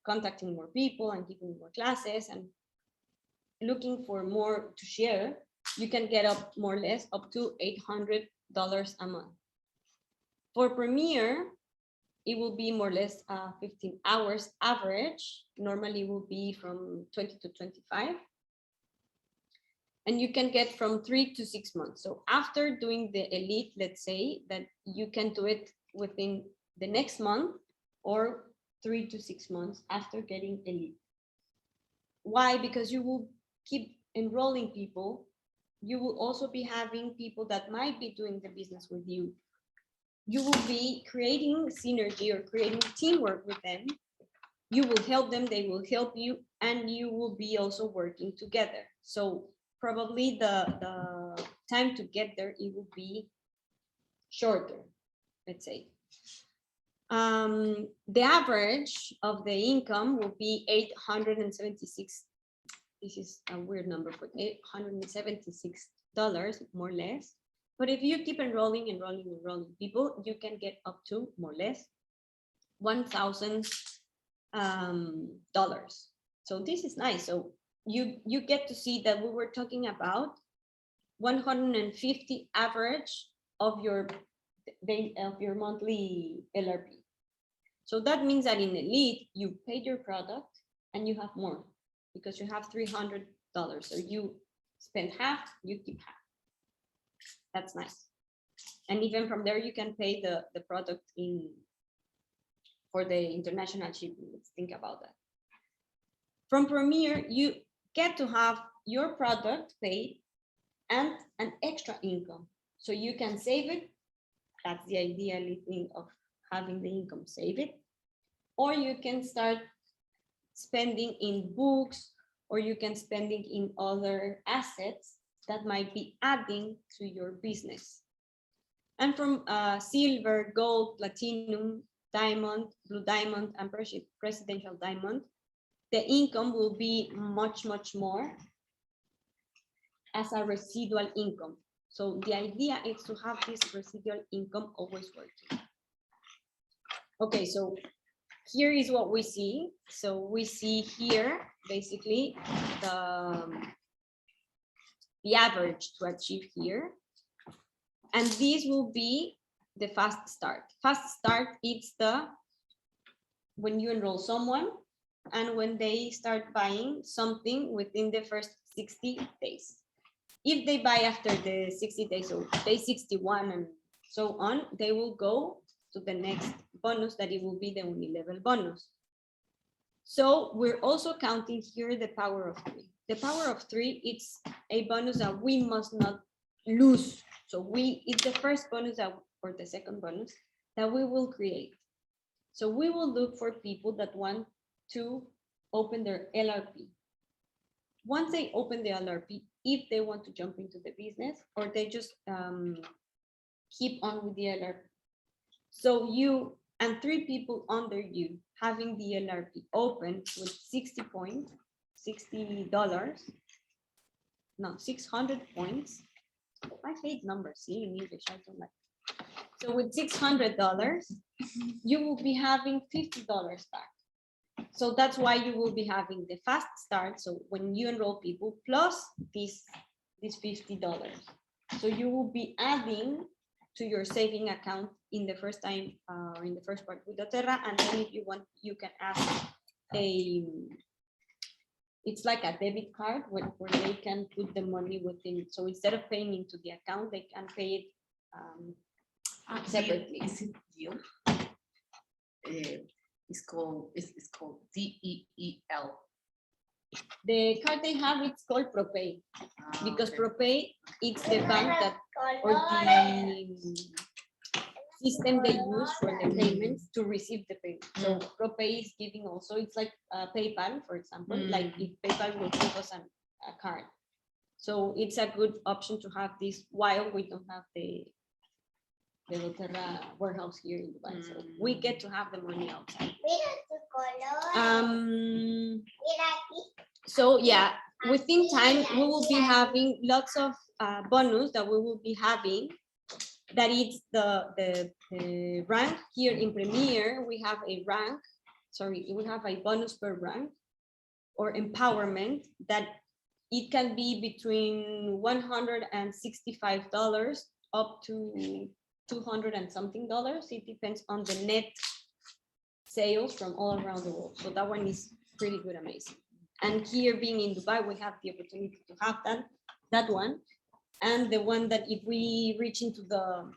contacting more people and giving more classes and looking for more to share, you can get up more or less up to $800 a month. For Premier, it will be more or less 15 hours average. Normally it will be from 20 to 25. And you can get from 3 to 6 months. So after doing the elite, let's say that you can do it within the next month or 3 to 6 months after getting elite. Why? Because you will keep enrolling people. You will also be having people that might be doing the business with you. You will be creating synergy or creating teamwork with them. You will help them, they will help you, and you will be also working together. So probably the time to get there, it will be shorter, let's say. The average of the income will be 876. This is a weird number, but $876 more or less. But if you keep enrolling people, you can get up to more or less $1,000. So this is nice. So you get to see that we were talking about 150 average of your monthly LRP. So that means that in elite, you paid your product and you have more. because you have $300. So you spend half, you keep half. That's nice. And even from there, you can pay the product for the international shipping. Let's think about that. From Premier, you get to have your product paid and an extra income. So you can save it. That's the ideal thing of having the income, save it. Or you can start spending in books, or you can spending in other assets that might be adding to your business. And from silver, gold, platinum, diamond, blue diamond, and presidential diamond, the income will be much, much more as a residual income. So the idea is to have this residual income always working. Okay, so here is what we see. So we see here basically the average to achieve here. And this will be the fast start. Fast start is when you enroll someone and when they start buying something within the first 60 days. If they buy after the 60 days, so day 61 and so on, they will go to the next bonus, that it will be the unilevel bonus. So we're also counting here the power of 3. The power of 3, it's a bonus that we must not lose. So it's the first bonus or the second bonus that we will create. So we will look for people that want to open their LRP. Once they open the LRP, if they want to jump into the business, or they just keep on with the LRP. So you and 3 people under you having the LRP open with 60 points, $60, no, 600 points. I hate numbers, see, in English, I don't like. So with $600, you will be having $50 back. So that's why you will be having the fast start. So when you enroll people plus this $50. So you will be adding to your saving account in the first time, in the first part with doTERRA, and then if you want, you can add it's like a debit card where they can put the money within. So instead of paying into the account, they can pay it separately. Is it deal? It's called DEEL. The card they have, it's called ProPay, because okay. ProPay, it's the bank that, or the system they use for the payments to receive the payment. So ProPay is giving also, it's like PayPal, for example, like if PayPal will give us a card. So it's a good option to have this while we don't have the doTERRA warehouse here in Dubai. So we get to have the money outside. So yeah, within time, we will be having lots of bonus that we will be having. That is the rank here in Premier. We have a rank, sorry, we have a bonus per rank or empowerment that it can be between $165 up to $200 and something. It depends on the net sales from all around the world. So that one is pretty good, amazing. And here being in Dubai, we have the opportunity to have that one. And the one that if we reach into the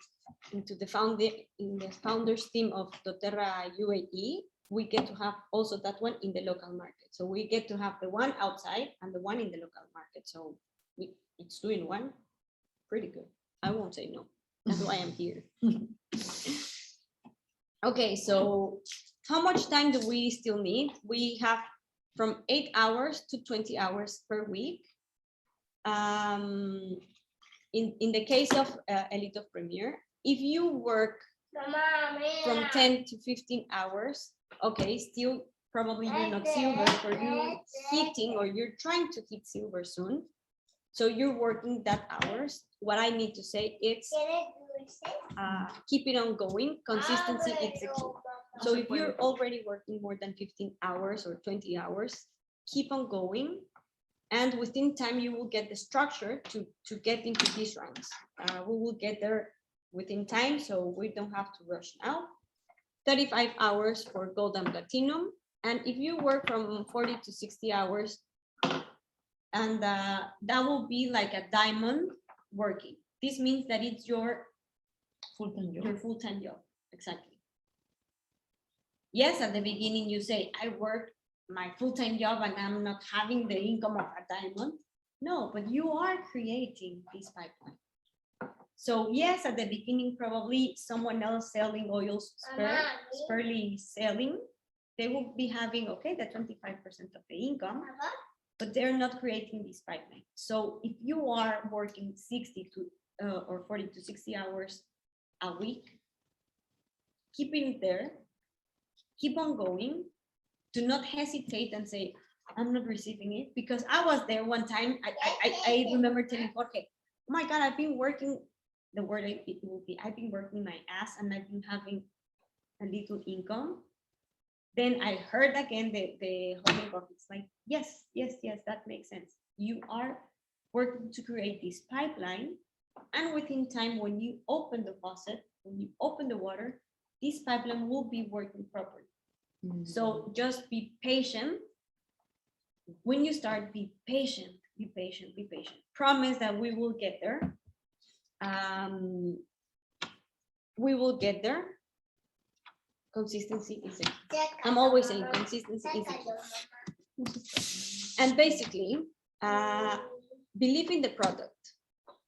founders team of doTERRA UAE, we get to have also that one in the local market. So we get to have the one outside and the one in the local market. So it's doing one pretty good. I won't say no. That's why I'm here. Okay, so how much time do we still need? We have from 8 hours to 20 hours per week. In the case of Elite of Premier, if you work from 10 to 15 hours, okay, still probably you're not silver, for you hitting or you're trying to hit silver soon. So you're working that hours. What I need to say is keep it on going. Consistency is the key. So if you're already working more than 15 hours or 20 hours, keep on going. And within time, you will get the structure to get into these ranks. We will get there within time, so we don't have to rush now. 35 hours for gold and platinum. And if you work from 40 to 60 hours, And that will be like a diamond working. This means that it's your Full-time job. your full-time job. Exactly. Yes, at the beginning you say, I work my full-time job and I'm not having the income of a diamond. No, but you are creating this pipeline. So yes, at the beginning, probably someone else selling oils, sparely selling, they will be having, okay, the 25% of the income, but they're not creating this pipeline. So if you are working 60 to or 40 to 60 hours a week, keep it there, keep on going, do not hesitate and say, I'm not receiving it, because I was there one time. I remember telling Jorge, oh my God, I've been working, the word it will be, I've been working my ass and I've been having a little income. Then I heard again the Hawling profits, like, yes, that makes sense. You are working to create this pipeline, and within time, when you open the faucet, when you open the water, this pipeline will be working properly. So just be patient. When you start, be patient, be patient, be patient. Promise that we will get there. We will get there. Consistency is a key. I'm always saying consistency is a key. And basically, believe in the product.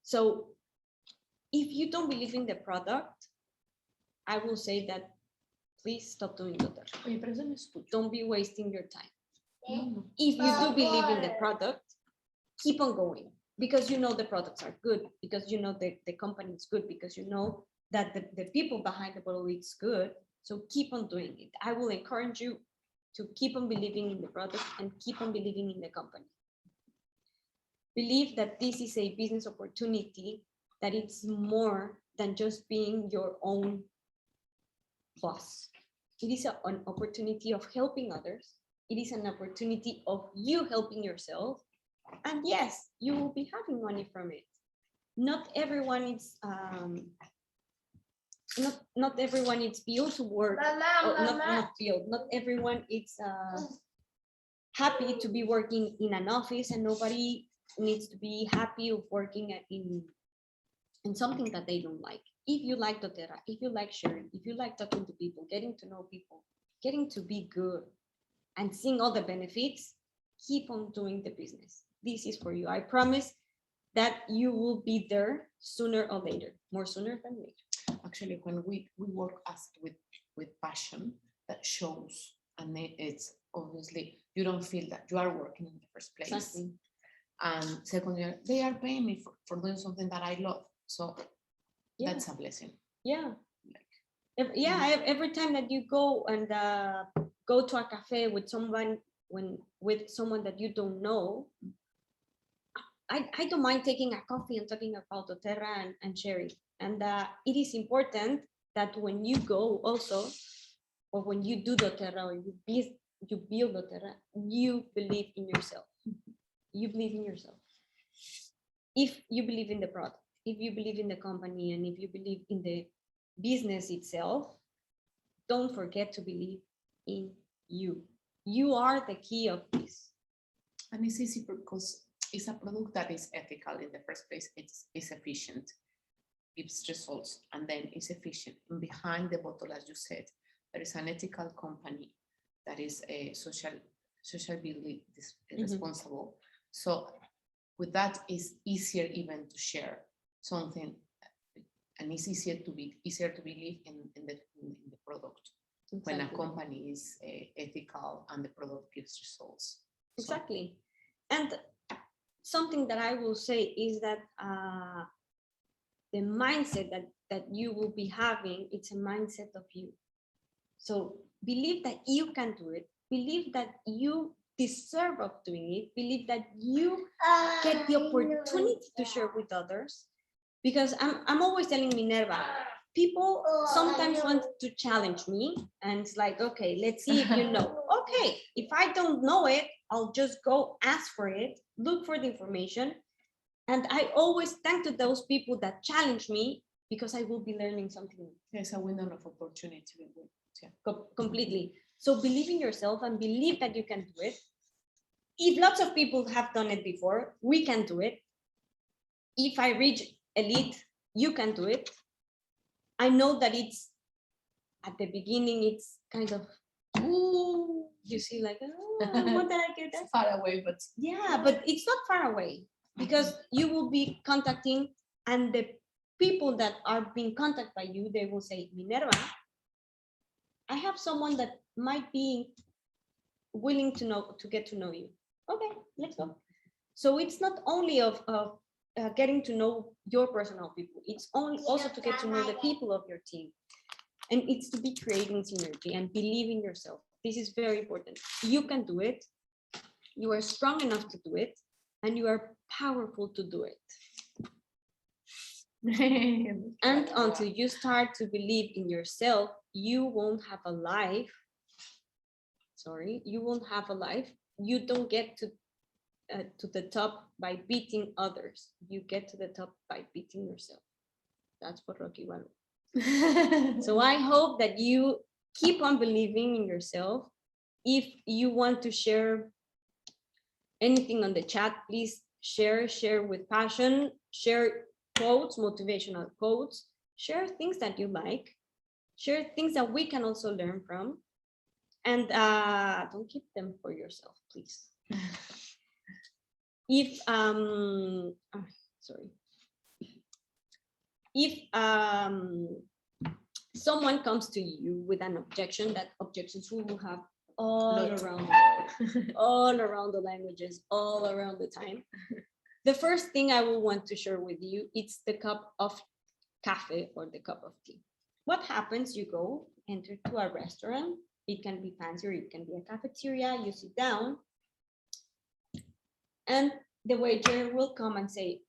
So if you don't believe in the product, I will say that please stop doing that. Oye, pero eso no es tuyo. Don't be wasting your time. If you do believe in the product, keep on going, because you know the products are good, because you know the company is good, because you know that the people behind the bottle is good. So keep on doing it. I will encourage you to keep on believing in the product and keep on believing in the company. Believe that this is a business opportunity, that it's more than just being your own boss. It is an opportunity of helping others. It is an opportunity of you helping yourself. And yes, you will be having money from it. Not everyone is not everyone is built to work, or not built. Not everyone is happy to be working in an office, and nobody needs to be happy of working in something that they don't like. If you like doTERRA, if you like sharing, if you like talking to people, getting to know people, getting to be good, and seeing all the benefits, keep on doing the business. This is for you. I promise that you will be there sooner or later, more sooner than later. Actually, when we work with passion, that shows, and it's obviously you don't feel that you are working in the first place. Exactly. And secondly, they are paying me for doing something that I love. So Yeah. that's a blessing. Yeah. Every time that you go and go to a cafe with someone, with someone that you don't know, I don't mind taking a coffee and talking about doTERRA and sharing. And it is important that when you go also, or when you do doTERRA, or you build doTERRA, you believe in yourself. You believe in yourself. If you believe in the product, if you believe in the company, and if you believe in the business itself, don't forget to believe in you. You are the key of this. And it's easy because it's a product that is ethical in the first place. It's efficient, gives results, and then it's efficient. And behind the bottle, as you said, there is an ethical company that is a socially responsible. So with that, it's easier even to share something, and it's easier to believe in the product. Exactly. When a company is ethical and the product gives results. Exactly. And something that I will say is that the mindset that you will be having, it's a mindset of you. So believe that you can do it. Believe that you deserve of doing it. Believe that you get the opportunity to share with others. Because I'm always telling Minerva, people sometimes want to challenge me, and it's like, okay, let's see if you know. Okay, if I don't know it, I'll just go ask for it, look for the information. And I always thank to those people that challenge me, because I will be learning something new. There's a window of opportunity. Yeah. Completely. So believe in yourself and believe that you can do it. if lots of people have done it before, we can do it. If I reach elite, you can do it. I know that it's at the beginning, it's kind of, ooh, you see, like, oh, what did I get that? It's far away, but Yeah, but it's not far away because you will be contacting, and the people that are being contacted by you, they will say, Minerva, I have someone that might be willing to get to know you. Okay, let's go. So it's not only of getting to know your personal people, it's also to get to know the people of your team. And it's to be creating synergy and believe in yourself. This is very important. You can do it. You are strong enough to do it, and you are powerful to do it. And until you start to believe in yourself, you won't have a life. Sorry, you won't have a life. You don't get to the top by beating others. You get to the top by beating yourself. That's what Rocky Balboa. So I hope that you keep on believing in yourself. If you want to share anything on the chat, please share with passion, share quotes, motivational quotes, share things that you like, share things that we can also learn from, and don't keep them for yourself, please. If sorry, if someone comes to you with an objection, that objections we will have all around the world, all around the languages, all around the time. The first thing I will want to share with you, it's the cup of cafe or the cup of tea. What happens? You go, enter to a restaurant. It can be fancy or it can be a cafeteria. You sit down and the waiter will come and say,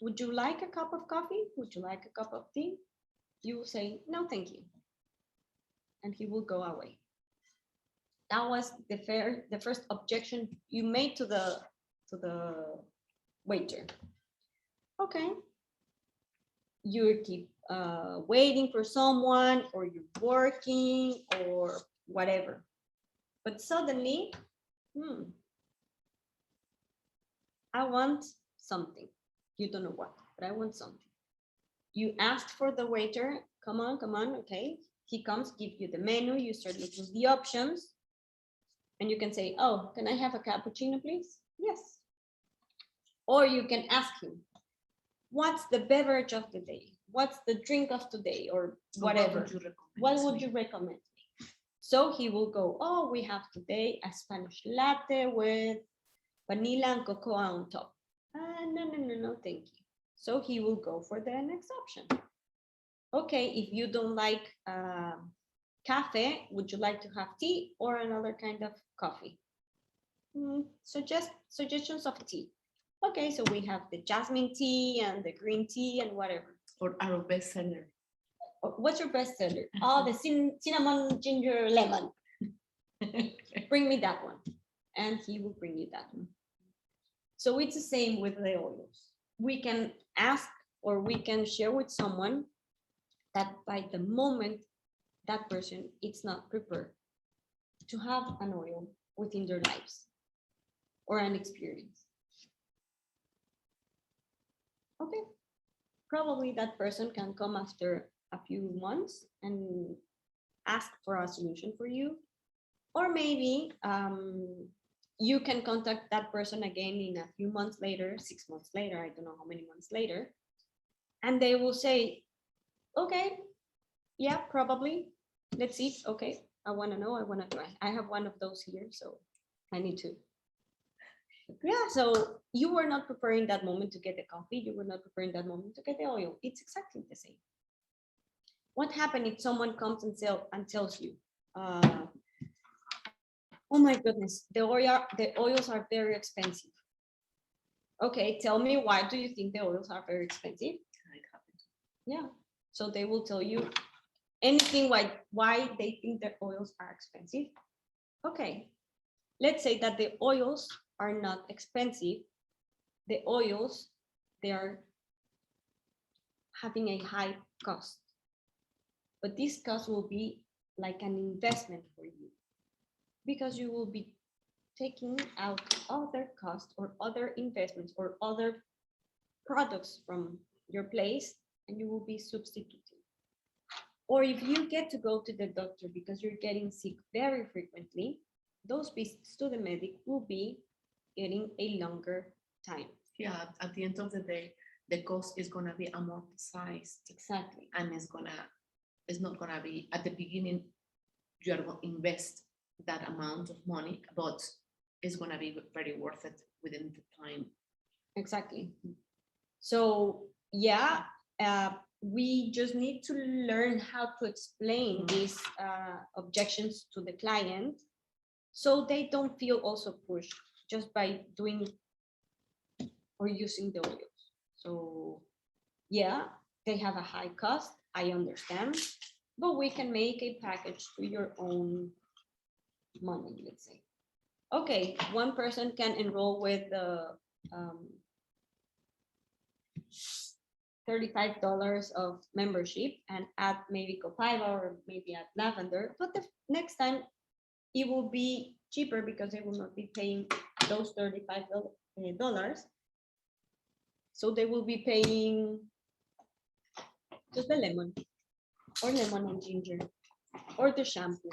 would you like a cup of coffee? Would you like a cup of tea? You will say, no, thank you. And he will go away. That was the first objection you made to the waiter. Okay. You keep waiting for someone, or you're working or whatever. But suddenly, I want something. You don't know what, but I want something. You asked for the waiter, come on, okay. He comes, give you the menu, you start looking at the options, and you can say, oh, can I have a cappuccino, please? Yes. Or you can ask him, what's the beverage of the day? What's the drink of today? Or whatever. What would you recommend me? So he will go, oh, we have today a Spanish latte with vanilla and cocoa on top. No, thank you. So he will go for the next option. Okay, if you don't like cafe, would you like to have tea or another kind of coffee? Suggestions of tea. Okay, so we have the jasmine tea and the green tea and whatever. Or our best seller. What's your best seller? Oh, the cinnamon ginger lemon. Bring me that one. And he will bring you that one. So it's the same with the oils. We can ask or we can share with someone that by the moment that person is not prepared to have an oil within their lives or an experience. Okay, probably that person can come after a few months and ask for a solution for you. Or maybe you can contact that person again in a few months later, 6 months later, I don't know how many months later, and they will say, okay, yeah, probably. Let's see. Okay, I want to know. I want to try. I have one of those here, so I need to. Yeah, so you were not preparing that moment to get the coffee. You were not preparing that moment to get the oil. It's exactly the same. What happens if someone comes and tells you, oh my goodness, the oils are very expensive. Okay, tell me, why do you think the oils are very expensive? Yeah, so they will tell you anything why they think the oils are expensive. Okay, let's say that the oils are not expensive. The oils, they are having a high cost, but this cost will be like an investment for you, because you will be taking out other costs or other investments or other products from your place, and you will be substituting. Or if you get to go to the doctor because you're getting sick very frequently, those visits to the medic will be getting a longer time. Yeah, at the end of the day, the cost is gonna be amortized, Exactly. and it's not gonna be at the beginning. You are going to invest that amount of money, but it's gonna be very worth it within the time. Exactly. So yeah, we just need to learn how to explain these objections to the client, so they don't feel also pushed just by doing or using the oils. So yeah, they have a high cost, I understand, but we can make a package to your own money, let's say. Okay, one person can enroll with the $35 of membership and add maybe Copaiba or maybe add lavender, but the next time it will be cheaper because they will not be paying those $35. So they will be paying just the lemon or lemon and ginger or the shampoo,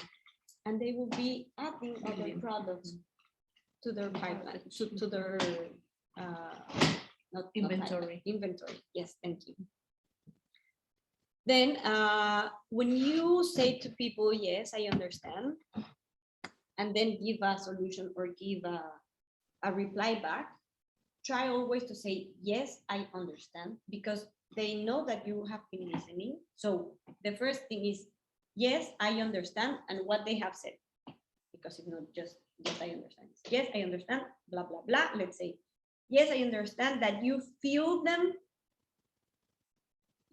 and they will be adding other products to their pipeline, to their not Inventory. Inventory. Yes, thank you. Then when you say to people, yes, I understand, and then give a solution or give a reply back, try always to say, yes, I understand, because they know that you have been listening. So the first thing is, yes, I understand, and what they have said, because it's not just, yes, I understand. It's, yes, I understand, blah, blah, blah. Let's say, yes, I understand that you feel them,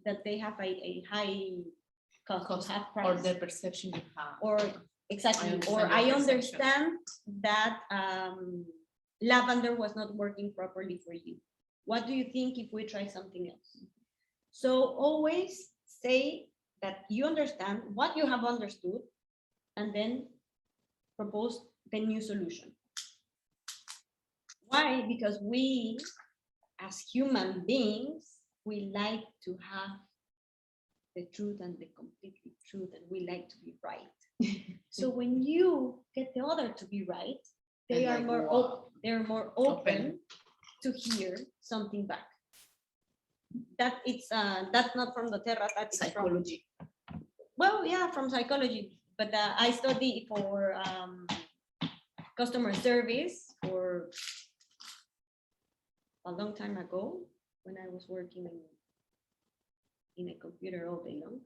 that they have a high cost, to have or price. the perception you have. Or exactly, or your I perception. understand that lavender was not working properly for you. What do you think if we try something else? So always say that you understand what you have understood, and then propose the new solution. Why? Because we, as human beings, we like to have the truth and the complete truth, and we like to be right. So when you get the other to be right, they are more open to hear something back. That it's that's not from the Terra, that's Psychology. Well, yeah, from psychology, but I study for customer service for a long time ago when I was working in a computer all day long.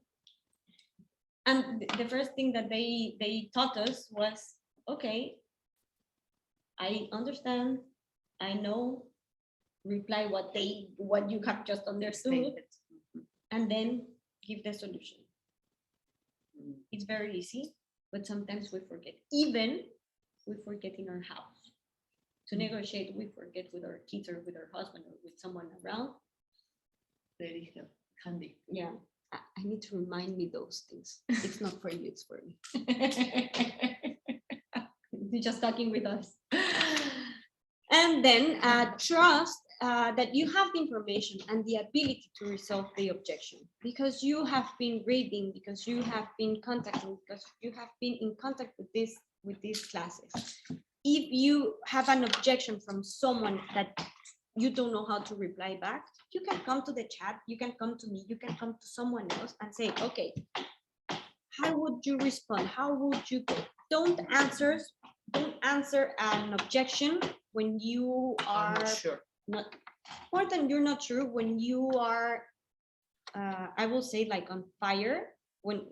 And the first thing that they taught us was, okay, I understand, I know, reply what you have just understood, and then give the solution. It's very easy, but sometimes we forget. Even we forget in our house. To negotiate, we forget with our kids or with our husband or with someone around. Very handy. Yeah, I need to remind me those things. It's not for you, it's for me. You're just talking with us. And then trust that you have the information and the ability to resolve the objection, because you have been reading, because you have been contacting, because you have been in contact with these classes. If you have an objection from someone that you don't know how to reply back, you can come to the chat, you can come to me, you can come to someone else and say, okay, how would you respond? How would you go? Don't answer an objection when you are not sure. Not more than you're not sure, when you are I will say like on fire, when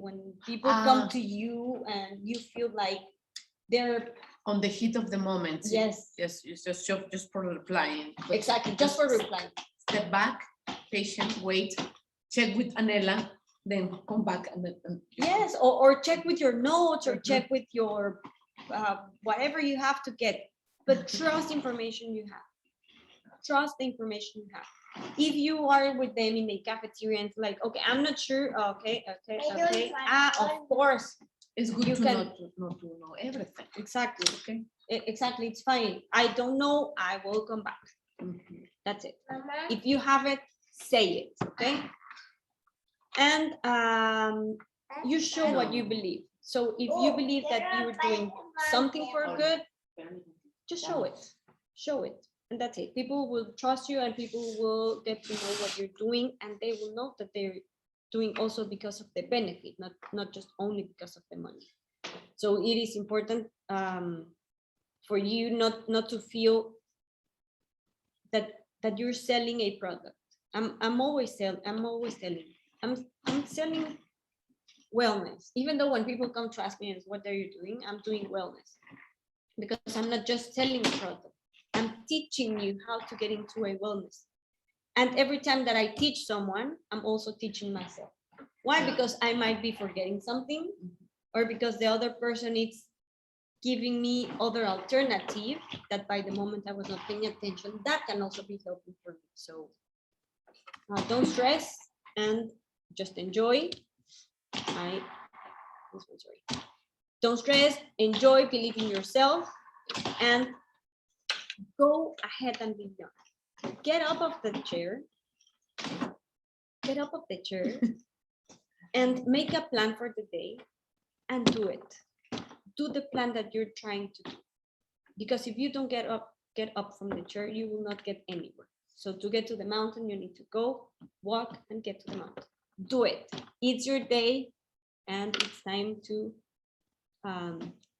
people come to you and you feel like they're on the heat of the moment. Yes. Yes, it's just for replying. But exactly, just for replying. Step back, patient, wait, check with Anela, then come back and yes, or check with your notes, or check with your whatever you have to get, but trust information you have. Trust the information you have. If you are with them in a cafeteria and like, okay, I'm not sure. Okay. Of course, it's good to not to know everything. Exactly. Okay. Exactly, it's fine. I don't know, I will come back. Mhm. That's it. If you have it, say it, okay? And you show what you believe. So if you believe that you're doing something for good, just show it. Show it. And that's it. People will trust you and people will get to know what you're doing, and they will know that they're doing also because of the benefit, not just only because of the money. So it is important for you not to feel that you're selling a product. I'm always selling I'm selling wellness. Even though when people come to ask me what are you doing, I'm doing wellness, because I'm not just selling a product. I'm teaching you how to get into a wellness. And every time that I teach someone, I'm also teaching myself. Why? Because I might be forgetting something, or because the other person is giving me other alternative that by the moment I was not paying attention, that can also be helpful for me. So don't stress and just enjoy. Sorry. Don't stress, enjoy, believe in yourself, and go ahead and be done. Get up of the chair. Get up of the chair and make a plan for the day and do it. Do the plan that you're trying to do. Because if you don't get up from the chair, you will not get anywhere. So to get to the mountain, you need to go, walk, and get to the mountain. Do it. It's your day, and it's time to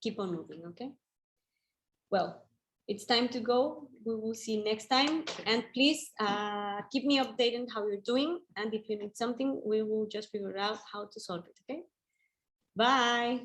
keep on moving, okay? Well, it's time to go. We will see next time. And please keep me updated how you're doing. And if you need something, we will just figure out how to solve it, okay? Bye.